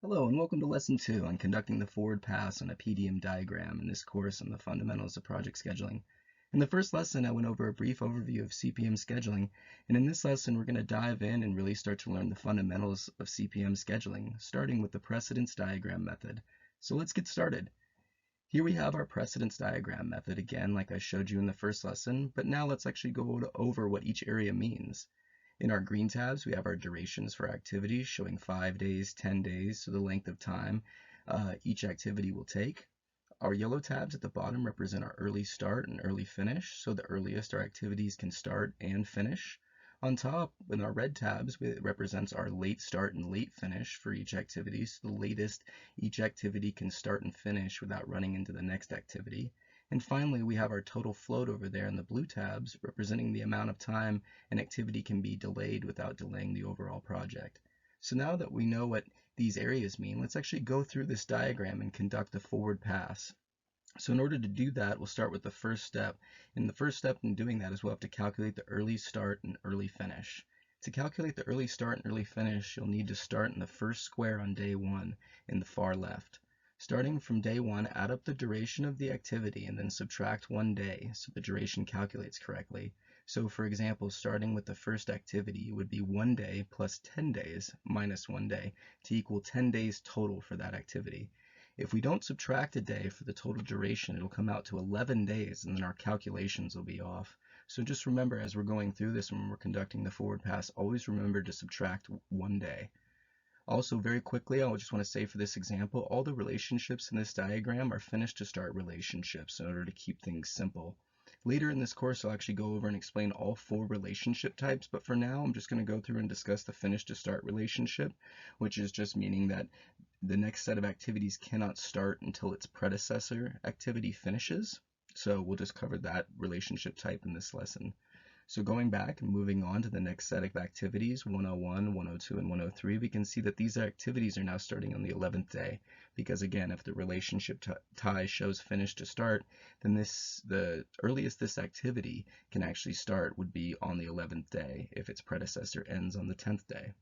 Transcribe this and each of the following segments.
Hello and welcome to Lesson 2 on conducting the forward pass on a PDM diagram in this course on the fundamentals of project scheduling. In the first lesson, I went over a brief overview of CPM scheduling, and in this lesson, we're going to dive in and really start to learn the fundamentals of CPM scheduling, starting with the precedence diagram method. So let's get started. Here we have our precedence diagram method again, like I showed you in the first lesson, but now let's actually go over what each area means. In our green tabs, we have our durations for activities showing 5 days, 10 days, so the length of time each activity will take. Our yellow tabs at the bottom represent our early start and early finish, so the earliest our activities can start and finish. On top, in our red tabs, it represents our late start and late finish for each activity, so the latest each activity can start and finish without running into the next activity. And finally, we have our total float over there in the blue tabs, representing the amount of time an activity can be delayed without delaying the overall project. So now that we know what these areas mean, let's actually go through this diagram and conduct a forward pass. So in order to do that, we'll start with the first step. And the first step in doing that is we'll have to calculate the early start and early finish. To calculate the early start and early finish, you'll need to start in the first square on day 1 in the far left. Starting from day 1, add up the duration of the activity and then subtract 1 day so the duration calculates correctly. So for example, starting with the first activity would be 1 day plus 10 days minus 1 day to equal 10 days total for that activity. If we don't subtract a day for the total duration, it'll come out to 11 days, and then our calculations will be off. So just remember, as we're going through this when we're conducting the forward pass, always remember to subtract 1 day. Also, very quickly, I just want to say for this example, all the relationships in this diagram are finish to start relationships in order to keep things simple. Later in this course, I'll actually go over and explain all 4 relationship types, but for now, I'm just going to go through and discuss the finish to start relationship, which is just meaning that the next set of activities cannot start until its predecessor activity finishes. So we'll just cover that relationship type in this lesson. So going back and moving on to the next set of activities, 101, 102, and 103, we can see that these activities are now starting on the 11th day. Because again, if the relationship tie shows finish to start, then the earliest this activity can actually start would be on the 11th day if its predecessor ends on the 10th day.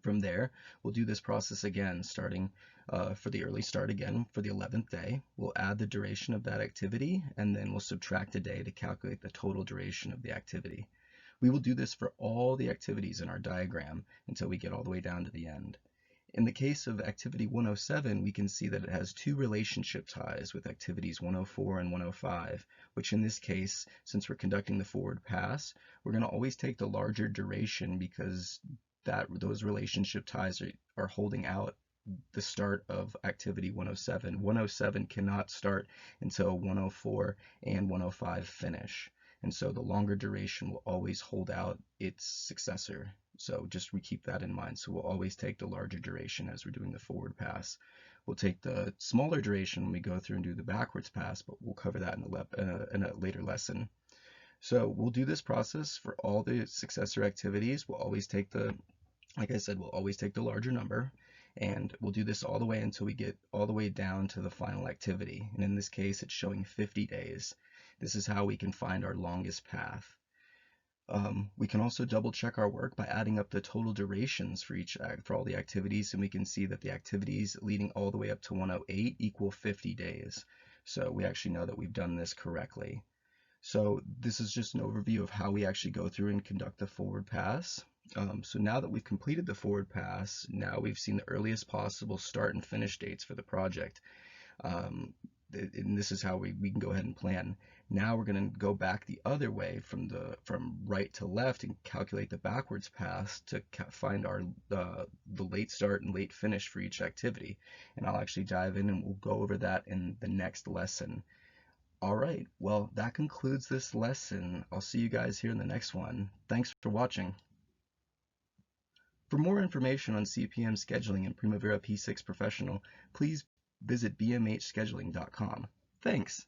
From there, we'll do this process again, starting for the early start again for the 11th day. We'll add the duration of that activity, and then we'll subtract a day to calculate the total duration of the activity. We will do this for all the activities in our diagram until we get all the way down to the end. In the case of activity 107, we can see that it has 2 relationship ties with activities 104 and 105, which in this case, since we're conducting the forward pass, we're going to always take the larger duration because those relationship ties are holding out the start of activity 107. 107 cannot start until 104 and 105 finish. And so the longer duration will always hold out its successor. So just keep that in mind. So we'll always take the larger duration as we're doing the forward pass. We'll take the smaller duration when we go through and do the backwards pass, but we'll cover that in a later lesson. So we'll do this process for all the successor activities. We'll always take like I said, we'll always take the larger number, and we'll do this all the way until we get all the way down to the final activity. And in this case, it's showing 50 days. This is how we can find our longest path. We can also double check our work by adding up the total durations for all the activities, and we can see that the activities leading all the way up to 108 equal 50 days. So we actually know that we've done this correctly. So this is just an overview of how we actually go through and conduct the forward pass. So now that we've completed the forward pass, now we've seen the earliest possible start and finish dates for the project. And this is how we can go ahead and plan. Now we're going to go back the other way from right to left and calculate the backwards pass to find the late start and late finish for each activity. And I'll actually dive in and we'll go over that in the next lesson. All right, well, that concludes this lesson. I'll see you guys here in the next one. Thanks for watching. For more information on CPM scheduling and Primavera P6 Professional, please visit bmhscheduling.com. Thanks.